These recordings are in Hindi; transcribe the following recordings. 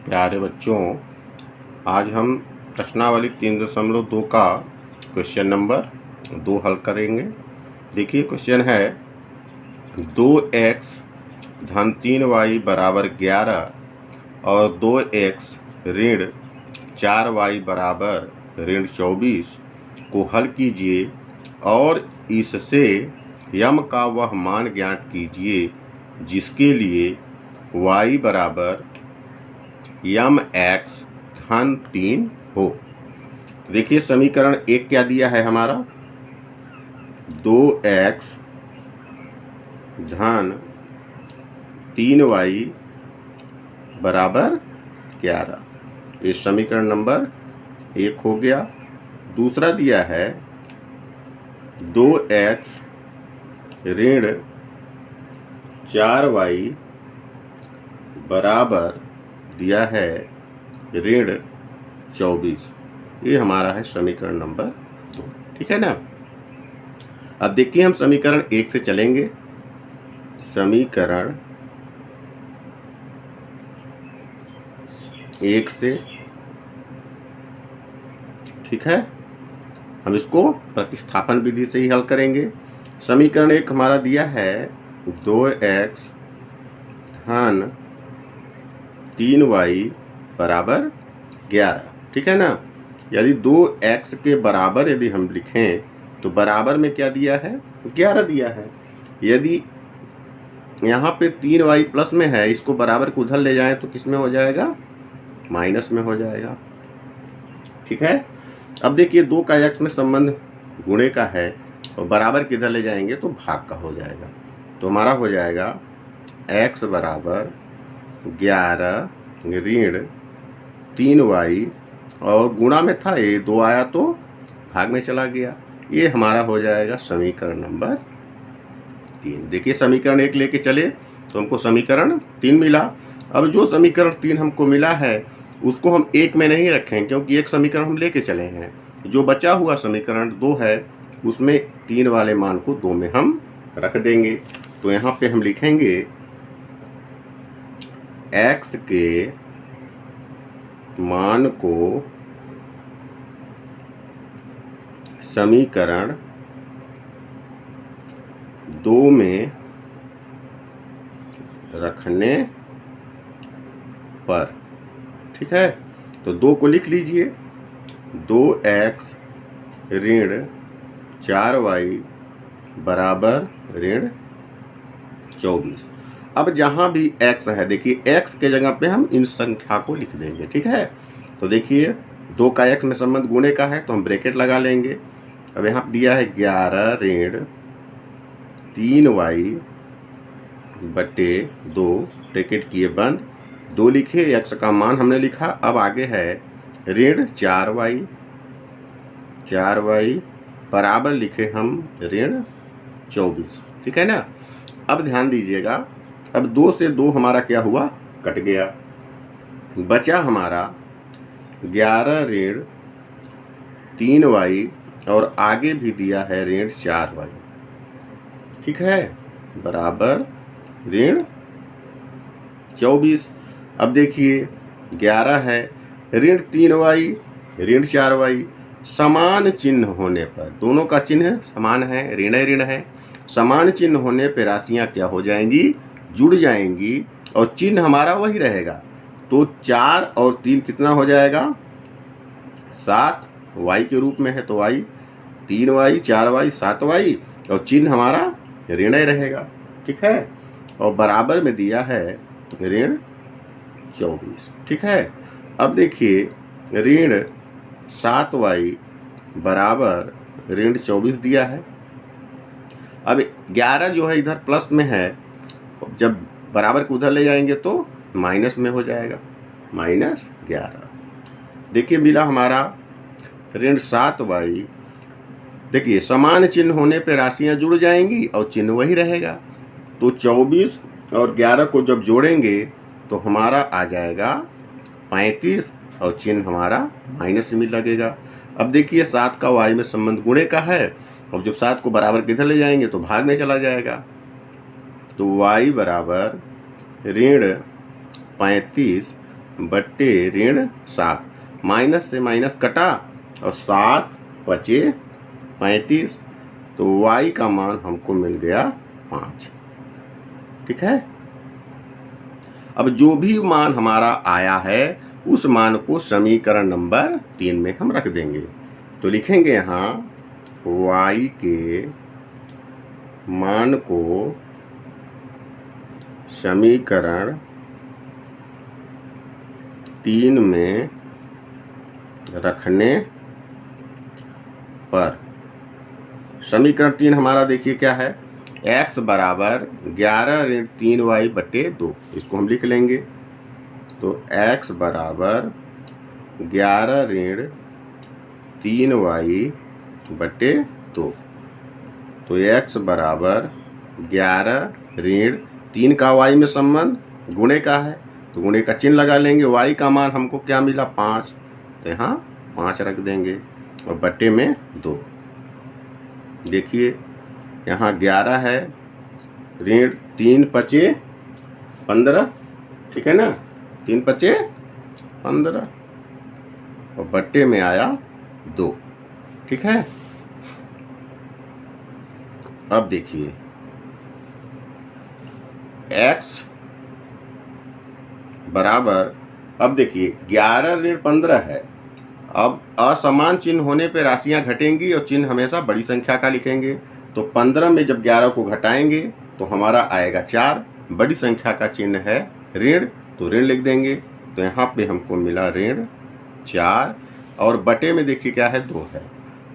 प्यारे बच्चों, आज हम प्रश्नावली 3.2 का क्वेश्चन नंबर 2 हल करेंगे। देखिए क्वेश्चन है 2x धन 3y बराबर 11 और 2x ऋण 4y बराबर ऋण 24 को हल कीजिए और इससे यम का वह मान ज्ञात कीजिए जिसके लिए y बराबर यम x धन 3 हो। देखिए समीकरण 1 क्या दिया है हमारा, 2x धन 3y बराबर 11, ये समीकरण नंबर 1 हो गया। दूसरा दिया है 2x ऋण 4y बराबर दिया है ऋण 24, ये हमारा है समीकरण नंबर 2। ठीक है ना। अब देखिए हम समीकरण 1 से चलेंगे। समीकरण 1 से, ठीक है, हम इसको प्रतिस्थापन विधि से ही हल करेंगे। समीकरण 1 हमारा दिया है 2x धन 3y बराबर 11। ठीक है ना। यदि 2x के बराबर यदि हम लिखें तो बराबर में क्या दिया है, 11 दिया है। यदि यहाँ पे 3y प्लस में है, इसको बराबर को उधर ले जाएं तो किस में हो जाएगा, माइनस में हो जाएगा। ठीक है। अब देखिए 2 का x में संबंध गुणे का है और बराबर किधर ले जाएंगे तो भाग का हो जाएगा। तो हमारा हो जाएगा x बराबर 11 ऋण 3y और गुणा में था, ये 2 आया तो भाग में चला गया। ये हमारा हो जाएगा समीकरण नंबर 3। देखिए समीकरण 1 लेके चले तो हमको समीकरण 3 मिला। अब जो समीकरण 3 हमको मिला है उसको हम 1 में नहीं रखें, क्योंकि एक समीकरण हम लेके चले हैं। जो बचा हुआ समीकरण 2 है उसमें 3 वाले मान को 2 में हम रख देंगे। तो यहाँ पे हम लिखेंगे x के मान को समीकरण 2 में रखने पर, ठीक है, तो 2 को लिख लीजिए। 2x ऋण 4y बराबर ऋण 24। अब जहाँ भी x है, देखिए x के जगह पे हम इन संख्या को लिख देंगे। ठीक है। तो देखिए 2 का x में संबंध गुणे का है तो हम ब्रैकेट लगा लेंगे। अब यहाँ दिया है 11 ऋण 3y बटे 2, ब्रैकेट किए बंद, 2 लिखे, x का मान हमने लिखा। अब आगे है ऋण 4y बराबर लिखे हम ऋण 24। ठीक है ना। अब ध्यान दीजिएगा, अब 2 से 2 हमारा क्या हुआ, कट गया। बचा हमारा 11 ऋण 3y और आगे भी दिया है ऋण 4y, ठीक है, बराबर ऋण 24। अब देखिए 11 है, ऋण 3y ऋण 4y, समान चिन्ह होने पर, दोनों का चिन्ह समान है, ऋण ऋण है, समान चिन्ह होने पर राशियां क्या हो जाएंगी, जुड़ जाएंगी और चिन्ह हमारा वही रहेगा। तो 4 और 3 कितना हो जाएगा, 7, y के रूप में है तो y, 3y 4y 7y और चिन्ह हमारा ऋण रहेगा। ठीक है। और बराबर में दिया है ऋण 24। ठीक है। अब देखिए ऋण 7y बराबर ऋण 24 दिया है। अब 11 जो है इधर प्लस में है, जब बराबर को उधर ले जाएंगे तो माइनस में हो जाएगा, -11। देखिए मिला हमारा ऋण 7y। देखिए समान चिन्ह होने पे राशियां जुड़ जाएंगी और चिन्ह वही रहेगा। तो 24 और 11 को जब जोड़ेंगे तो हमारा आ जाएगा 35 और चिन्ह हमारा माइनस में लगेगा। अब देखिए 7 का y में संबंध गुणे का है और जब 7 को बराबर किधर ले जाएंगे तो भाग में चला जाएगा। तो y बराबर ऋण 35 बट्टे ऋण 7, माइनस से माइनस कटा और 7 बचे 35, तो y का मान हमको मिल गया 5। ठीक है। अब जो भी मान हमारा आया है उस मान को समीकरण नंबर 3 में हम रख देंगे। तो लिखेंगे यहाँ y के मान को समीकरण 3 में रखने पर, समीकरण 3 हमारा देखिए क्या है, x बराबर 11 ऋण 3y बटे 2, इसको हम लिख लेंगे। तो x बराबर 11 ऋण 3y बटे 2, तो x बराबर 11 ऋण 3 का y में संबंध गुणे का है, तो गुणे का चिन्ह लगा लेंगे। y का मान हमको क्या मिला 5, तो यहाँ 5 रख देंगे और बटे में 2। देखिए यहाँ 11 है, ऋण 3 पचे 15, ठीक है ना, 3 पचे 15 और बट्टे में आया 2। ठीक है। अब देखिए x बराबर, अब देखिए 11 ऋण 15 है। अब असमान चिन्ह होने पे राशियां घटेंगी और चिन्ह हमेशा बड़ी संख्या का लिखेंगे। तो 15 में जब 11 को घटाएंगे तो हमारा आएगा 4, बड़ी संख्या का चिन्ह है ऋण, तो ऋण लिख देंगे। तो यहाँ पे हमको मिला ऋण 4 और बटे में देखिए क्या है 2 है,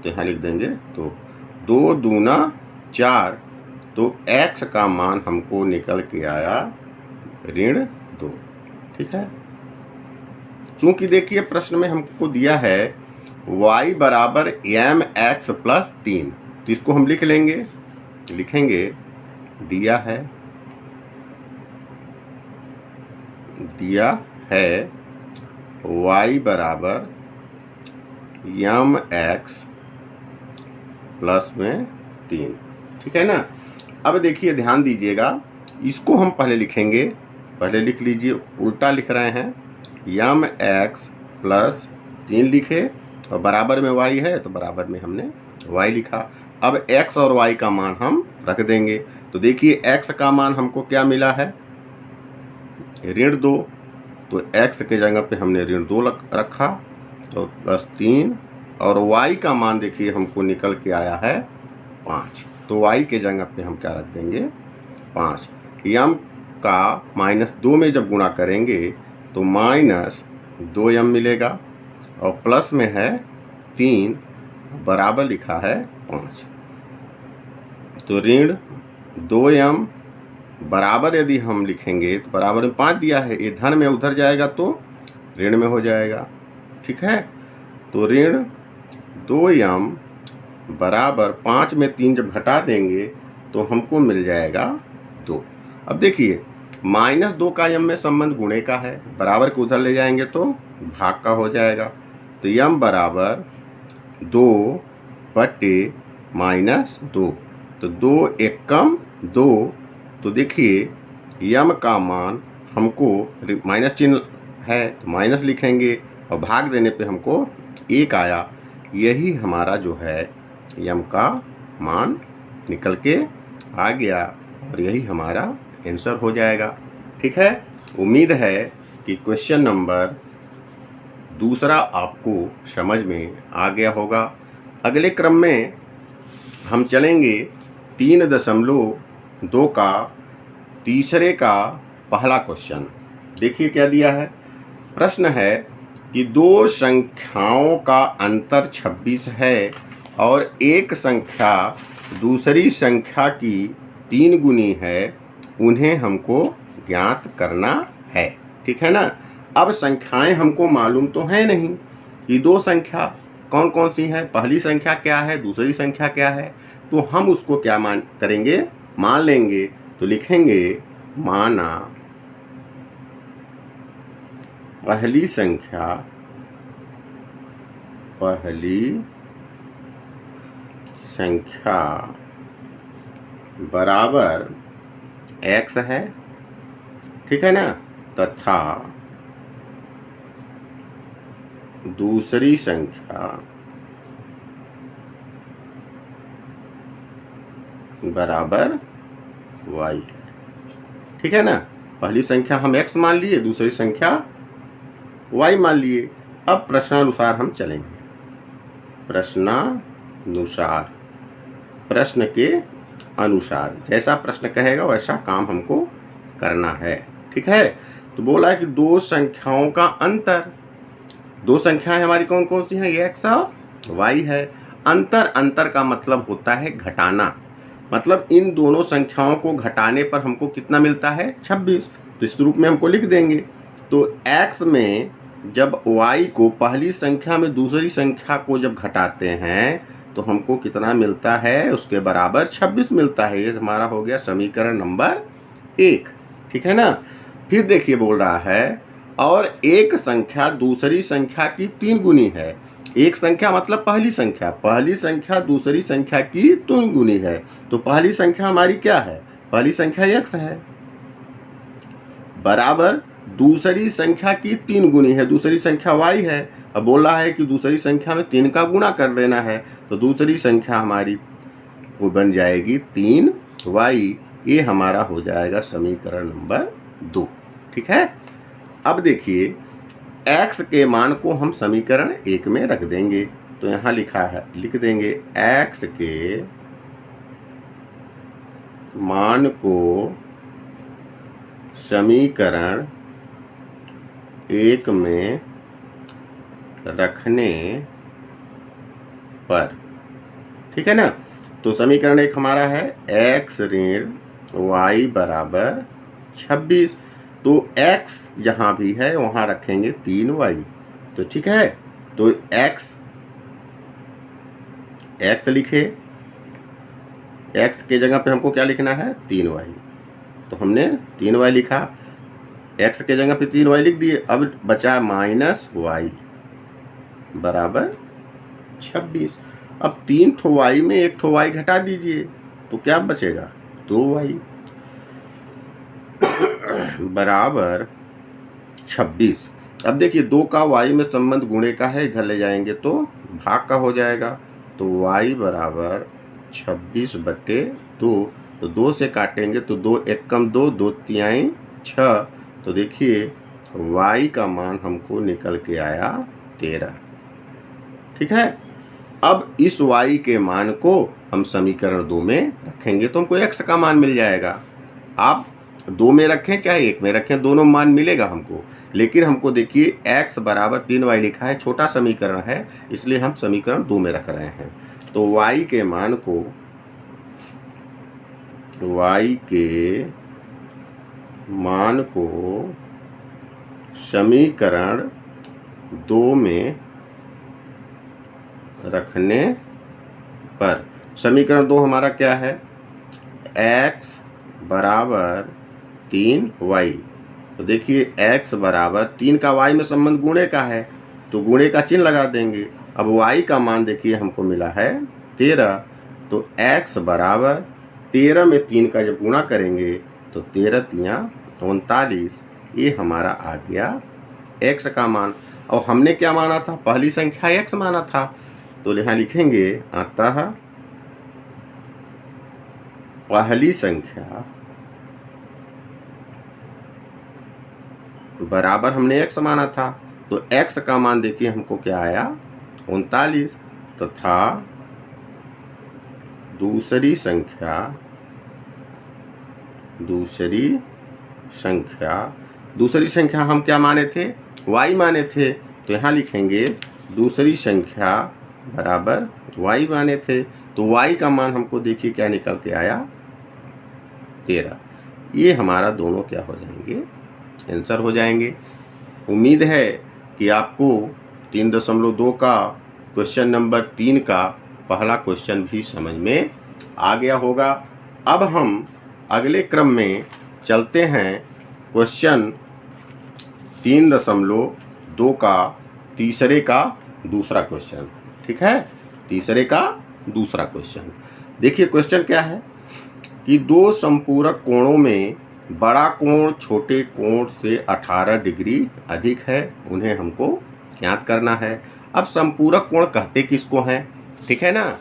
तो यहाँ लिख देंगे तो 2 दूना 4, तो x का मान हमको निकल के आया ऋण 2। ठीक है। चूंकि देखिए प्रश्न में हमको दिया है y बराबर mx प्लस 3, तो इसको हम लिख लेंगे, लिखेंगे दिया है y बराबर mx प्लस में 3। ठीक है ना। अब देखिए ध्यान दीजिएगा, इसको हम पहले लिखेंगे, पहले लिख लीजिए, उल्टा लिख रहे हैं, यम एक्स प्लस 3 लिखे और बराबर में y है तो बराबर में हमने y लिखा। अब x और y का मान हम रख देंगे। तो देखिए x का मान हमको क्या मिला है ऋण 2, तो x के जगह पे हमने ऋण 2 रखा, तो प्लस 3, और y का मान देखिए हमको निकल के आया है 5, तो y के जगह पे हम क्या रख देंगे 5। यम का -2 में जब गुणा करेंगे तो -2m मिलेगा और प्लस में है 3, बराबर लिखा है 5, तो ऋण 2m बराबर यदि हम लिखेंगे तो बराबर में 5 दिया है, ये धन में उधर जाएगा तो ऋण में हो जाएगा। ठीक है। तो ऋण 2m बराबर 5 में 3 जब घटा देंगे तो हमको मिल जाएगा 2। अब देखिए -2 का m में संबंध गुणे का है, बराबर को उधर ले जाएंगे तो भाग का हो जाएगा। तो m बराबर 2 बटे -2, तो 2 एकम 2, तो देखिए m का मान हमको माइनस चिन्ह है तो माइनस लिखेंगे और भाग देने पे हमको 1 आया। यही हमारा जो है m का मान निकल के आ गया और यही हमारा आंसर हो जाएगा। ठीक है। उम्मीद है कि क्वेश्चन नंबर 2 आपको समझ में आ गया होगा। अगले क्रम में हम चलेंगे 3.2 का तीसरे का पहला क्वेश्चन। देखिए क्या दिया है। प्रश्न है कि 2 संख्याओं का अंतर 26 है और एक संख्या दूसरी संख्या की 3 गुनी है, उन्हें हमको ज्ञात करना है। ठीक है ना। अब संख्याएं हमको मालूम तो है नहीं कि 2 संख्या कौन कौन सी है, पहली संख्या क्या है, दूसरी संख्या क्या है, तो हम उसको क्या करेंगे, मान लेंगे। तो लिखेंगे माना पहली संख्या बराबर x है, ठीक है ना, तथा दूसरी संख्या बराबर y। ठीक है ना, पहली संख्या हम x मान लिए, दूसरी संख्या y मान लिए। अब प्रश्नानुसार हम चलेंगे, प्रश्नानुसार, प्रश्न के अनुसार, जैसा प्रश्न कहेगा वैसा काम हमको करना है। ठीक है, तो बोला है कि दो संख्याओं का अंतर, दो संख्याएं हमारी कौन कौन सी हैं, x और y है। अंतर, अंतर का मतलब होता है घटाना, मतलब इन दोनों संख्याओं को घटाने पर हमको कितना मिलता है, 26। तो इस रूप में हमको लिख देंगे। तो x में जब y को पहली संख्या में दूसरी संख्या को जब घटाते हैं तो हमको कितना मिलता है, उसके बराबर 26 मिलता है। ये हमारा हो गया समीकरण नंबर 1। ठीक है ना। फिर देखिए बोल रहा है और एक संख्या दूसरी संख्या की 3 गुनी है। एक संख्या मतलब पहली संख्या, पहली संख्या दूसरी संख्या की 3 गुनी है। तो पहली संख्या हमारी क्या है, पहली संख्या x है, बराबर दूसरी संख्या की 3 गुनी है, दूसरी संख्या y है। अब बोला है कि दूसरी संख्या में 3 का गुणा कर देना है, तो दूसरी संख्या हमारी वो बन जाएगी 3y। ये हमारा हो जाएगा समीकरण नंबर 2। ठीक है। अब देखिए x के मान को हम समीकरण 1 में रख देंगे। तो यहाँ लिखा है, लिख देंगे x के मान को समीकरण 1 में रखने पर। ठीक है ना। तो समीकरण 1 हमारा है x ऋण y बराबर 26। तो x जहाँ भी है वहाँ रखेंगे 3y। तो ठीक है, तो x लिखे, x के जगह पे हमको क्या लिखना है, 3y। तो हमने 3y लिखा, x के जगह पे 3y लिख दिए। अब बचा -y बराबर 26। अब 3 ठो y में 1 ठो y घटा दीजिए तो क्या बचेगा, 2y बराबर 26। अब देखिए 2 का y में संबंध गुणे का है, इधर ले जाएंगे तो भाग का हो जाएगा। तो y बराबर 26/2। तो 2 से काटेंगे तो 2 1 कम 2, 2 तिहाई 6। तो देखिए y का मान हमको निकल के आया 13। ठीक है। अब इस y के मान को हम समीकरण 2 में रखेंगे तो हमको x का मान मिल जाएगा। आप 2 में रखें चाहे 1 में रखें, दोनों मान मिलेगा हमको। लेकिन हमको देखिए x बराबर 3y लिखा है, छोटा समीकरण है, इसलिए हम समीकरण 2 में रख रहे हैं। तो y के मान को, y के मान को समीकरण 2 में रखने पर, समीकरण 2 हमारा क्या है, x बराबर 3y। तो देखिए x बराबर 3 का y में संबंध गुणे का है तो गुणे का चिन्ह लगा देंगे। अब y का मान देखिए हमको मिला है 13। तो x बराबर 13 में 3 का जब गुणा करेंगे तो 13 तिया 39। ये हमारा आ गया x का मान। और हमने क्या माना था, पहली संख्या x माना था। तो यहाँ लिखेंगे अतः पहली संख्या बराबर हमने x माना था, तो x का मान देखिए हमको क्या आया 39। तथा दूसरी संख्या हम क्या माने थे, y माने थे। तो यहाँ लिखेंगे दूसरी संख्या बराबर y माने थे। तो y का मान हमको देखिए क्या निकल के आया 13। ये हमारा दोनों क्या हो जाएंगे, आंसर हो जाएंगे। उम्मीद है कि आपको 3.2 का क्वेश्चन नंबर 3 का पहला क्वेश्चन भी समझ में आ गया होगा। अब हम अगले क्रम में चलते हैं, क्वेश्चन 3.2 का तीसरे का दूसरा क्वेश्चन। ठीक है, तीसरे का दूसरा क्वेश्चन। देखिए क्वेश्चन क्या है कि दो संपूरक कोणों में बड़ा कोण छोटे कोण से 18 डिग्री अधिक है, उन्हें हमको ज्ञात करना है। अब संपूरक कोण कहते किसको हैं, ठीक है ना।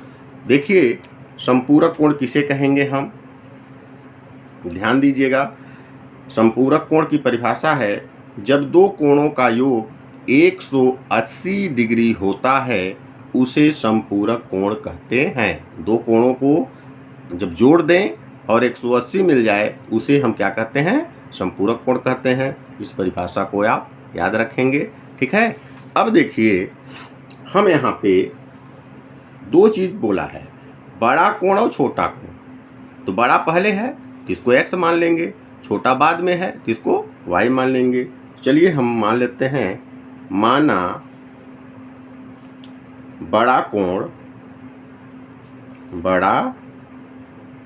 देखिए संपूरक कोण किसे कहेंगे हम, ध्यान दीजिएगा। संपूरक कोण की परिभाषा है जब दो कोणों का योग 180 डिग्री होता है उसे संपूरक कोण कहते हैं। दो कोणों को जब जोड़ दें और 180 मिल जाए उसे हम क्या कहते हैं, संपूरक कोण कहते हैं। इस परिभाषा को आप याद रखेंगे, ठीक है। अब देखिए हम यहाँ पे दो चीज बोला है, बड़ा कोण और छोटा कोण। तो बड़ा पहले है तो इसको x मान लेंगे, छोटा बाद में है तो इसको y मान लेंगे। चलिए हम मान लेते हैं, माना बड़ा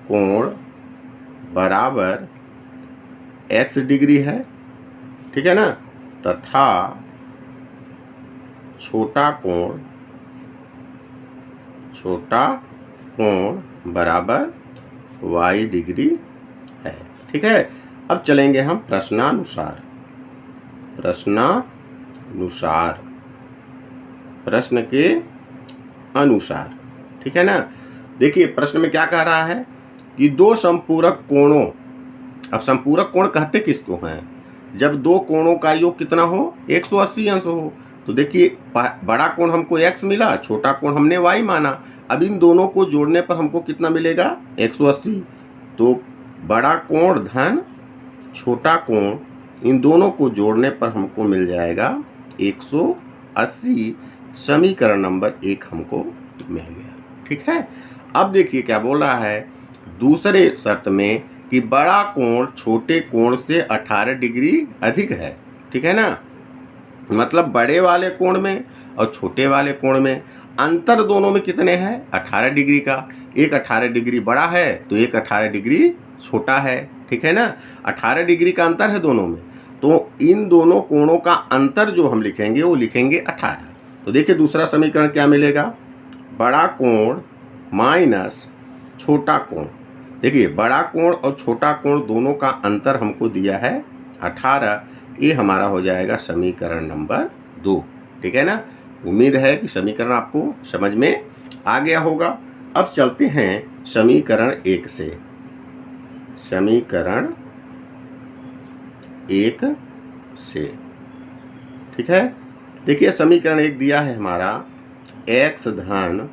कोण बराबर x डिग्री है, ठीक है ना, तथा छोटा कोण बराबर y डिग्री है, ठीक है। अब चलेंगे हम प्रश्नानुसार, प्रश्न के अनुसार, ठीक है ना। देखिए प्रश्न में क्या कह रहा है कि दो संपूरक कोणों, अब संपूरक कोण कहते किसको हैं, जब दो कोणों का योग कितना हो, 180 अंश हो। तो देखिए बड़ा कोण हमको x मिला, छोटा कोण हमने y माना। अब इन दोनों को जोड़ने पर हमको कितना मिलेगा, 180। तो बड़ा कोण धन छोटा कोण, इन दोनों को जोड़ने पर हमको मिल जाएगा 180। समीकरण नंबर 1 हमको मिल गया, ठीक है। अब देखिए क्या बोल रहा है, दूसरे शर्त में कि बड़ा कोण छोटे कोण से 18 डिग्री अधिक है, ठीक है ना। मतलब बड़े वाले कोण में और छोटे वाले कोण में अंतर दोनों में कितने हैं, 18 डिग्री का। एक 18 डिग्री बड़ा है तो एक 18 डिग्री छोटा है, ठीक है ना। 18 डिग्री का अंतर है दोनों में, तो इन दोनों कोणों का अंतर जो हम लिखेंगे वो लिखेंगे 18। तो देखिए दूसरा समीकरण क्या मिलेगा, बड़ा कोण माइनस छोटा कोण। देखिए बड़ा कोण और छोटा कोण दोनों का अंतर हमको दिया है 18, ये हमारा हो जाएगा समीकरण नंबर 2, ठीक है ना। उम्मीद है कि समीकरण आपको समझ में आ गया होगा। अब चलते हैं समीकरण 1 से, समीकरण 1 से, ठीक है। देखिए समीकरण 1 दिया है हमारा x धन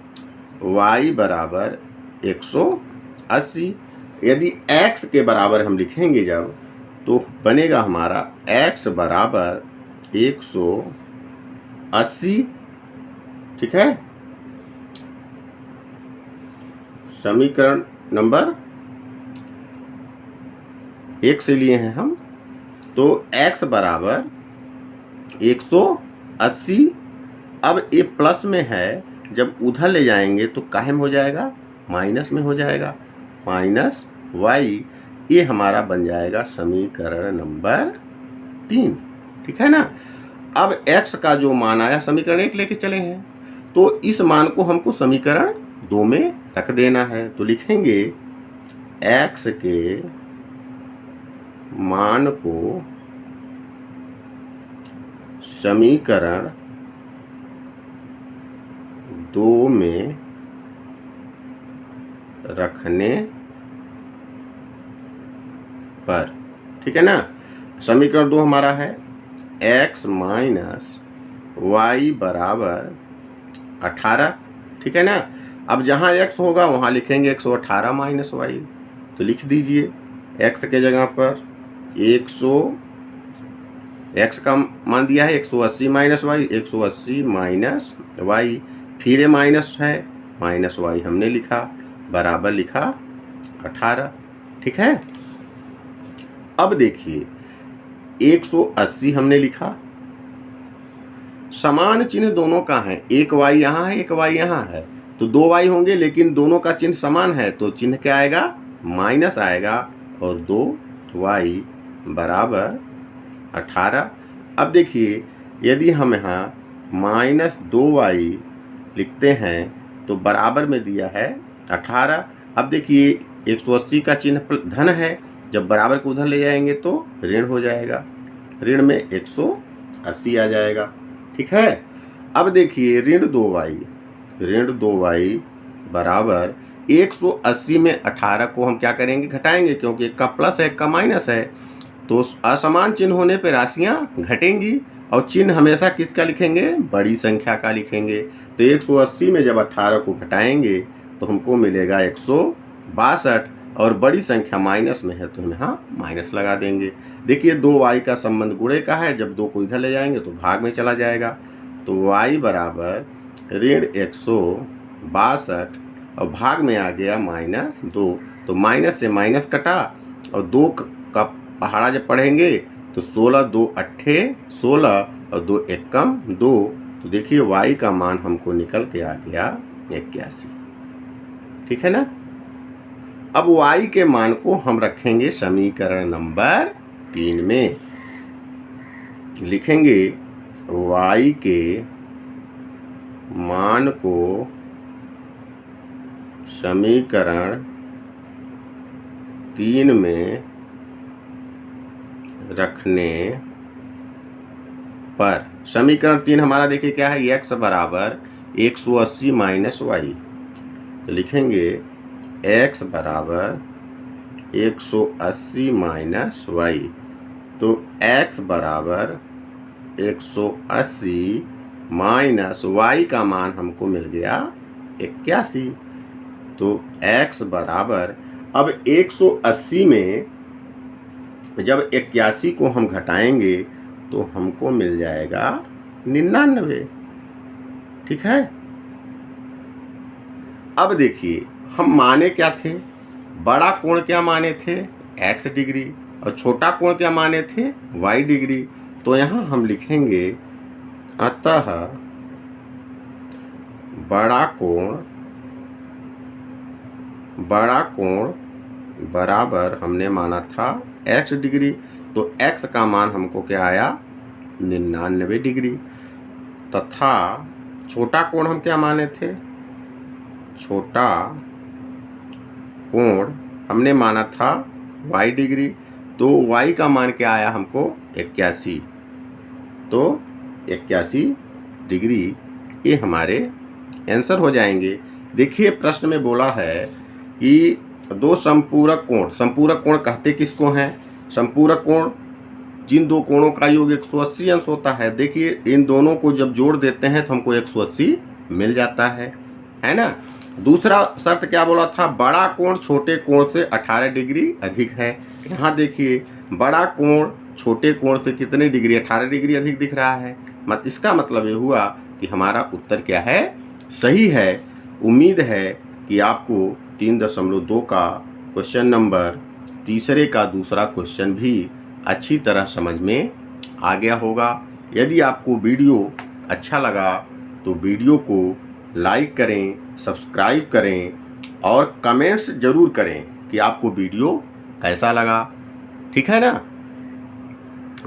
y बराबर 180। यदि x के बराबर हम लिखेंगे जब, तो बनेगा हमारा x बराबर 180, ठीक है। समीकरण नंबर 1 से लिए हैं हम, तो x बराबर 180। अब ये प्लस में है, जब उधर ले जाएंगे तो काहे में हो जाएगा, माइनस में हो जाएगा, माइनस y। ये हमारा बन जाएगा समीकरण नंबर 3, ठीक है ना। अब x का जो मान आया समीकरण 1 लेके चले हैं, तो इस मान को हमको समीकरण 2 में रख देना है। तो लिखेंगे x के मान को समीकरण 2 में रखने पर, ठीक है ना। समीकरण 2 हमारा है x माइनस y बराबर 18, ठीक है ना। अब जहाँ x होगा वहाँ लिखेंगे 118 माइनस y। तो लिख दीजिए x के जगह पर 100, x का मान दिया है 180 माइनस y, 180 माइनस y, फिर ये माइनस है, माइनस y हमने लिखा, बराबर लिखा 18, ठीक है। अब देखिए 180 हमने लिखा, समान चिन्ह दोनों का है, एक y यहाँ है एक y यहाँ है, तो 2 y होंगे, लेकिन दोनों का चिन्ह समान है तो चिन्ह क्या आएगा, माइनस आएगा, और 2y बराबर 18। अब देखिए यदि हम यहाँ माइनस 2y लिखते हैं तो बराबर में दिया है 18। अब देखिए 180 का चिन्ह धन है, जब बराबर को उधर ले जाएंगे तो ऋण हो जाएगा, ऋण में 180 आ जाएगा, ठीक है। अब देखिए ऋण 2y बराबर 180 में 18 को हम क्या करेंगे, घटाएंगे, क्योंकि एक का प्लस है एक का माइनस है, तो असमान चिन्ह होने पर राशियां घटेंगी और चिन्ह हमेशा किसका लिखेंगे, बड़ी संख्या का लिखेंगे। तो 180 में जब 18 को घटाएंगे तो हमको मिलेगा 162 और बड़ी संख्या माइनस में है तो हम यहाँ माइनस लगा देंगे। देखिए 2y का संबंध गुणे का है, जब 2 को इधर ले जाएंगे तो भाग में चला जाएगा। तो y बराबर ऋण 162 और भाग में आ गया -2, तो माइनस से माइनस कटा और 2 का पहाड़ा जब पढ़ेंगे तो 16 2 8 16 और 2 एकम 2, तो देखिए y का मान हमको निकल के आ गया 81। ठीक है ना। अब y के मान को हम रखेंगे समीकरण नंबर 3 में, लिखेंगे y के मान को समीकरण 3 में रखने पर, समीकरण 3 हमारा देखिए क्या है, x बराबर 180 माइनस वाई, तो लिखेंगे x बराबर 180 माइनस वाई, तो x बराबर 180 माइनस y का मान हमको मिल गया 81। तो x बराबर, अब 180 में जब 81 को हम घटाएंगे तो हमको मिल जाएगा 99। ठीक है। अब देखिए हम माने क्या थे, बड़ा कोण क्या माने थे, x डिग्री, और छोटा कोण क्या माने थे, y डिग्री। तो यहाँ हम लिखेंगे अतः बड़ा कोण बराबर हमने माना था x डिग्री, तो x का मान हमको क्या आया 99 डिग्री, तथा छोटा कोण हम क्या माने थे, छोटा कोण हमने माना था y डिग्री, तो y का मान क्या आया हमको 81, तो 81 डिग्री ये हमारे आंसर हो जाएंगे। देखिए प्रश्न में बोला है कि दो संपूरक कोण कहते किसको हैं, संपूरक कोण जिन दो कोणों का योग 180 अंश होता है। देखिए इन दोनों को जब जोड़ देते हैं तो हमको 180 मिल जाता है ना। दूसरा शर्त क्या बोला था, बड़ा कोण छोटे कोण से 18 डिग्री अधिक है। यहाँ देखिए बड़ा कोण छोटे कोण से कितने डिग्री, 18 डिग्री अधिक दिख रहा है। इसका मतलब ये हुआ कि हमारा उत्तर क्या है, सही है। उम्मीद है कि आपको 3.2 का क्वेश्चन नंबर तीसरे का दूसरा क्वेश्चन भी अच्छी तरह समझ में आ गया होगा। यदि आपको वीडियो अच्छा लगा तो वीडियो को लाइक करें, सब्सक्राइब करें और कमेंट्स ज़रूर करें कि आपको वीडियो कैसा लगा। ठीक है ना।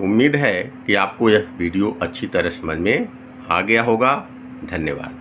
उम्मीद है कि आपको यह वीडियो अच्छी तरह समझ में आ गया होगा। धन्यवाद।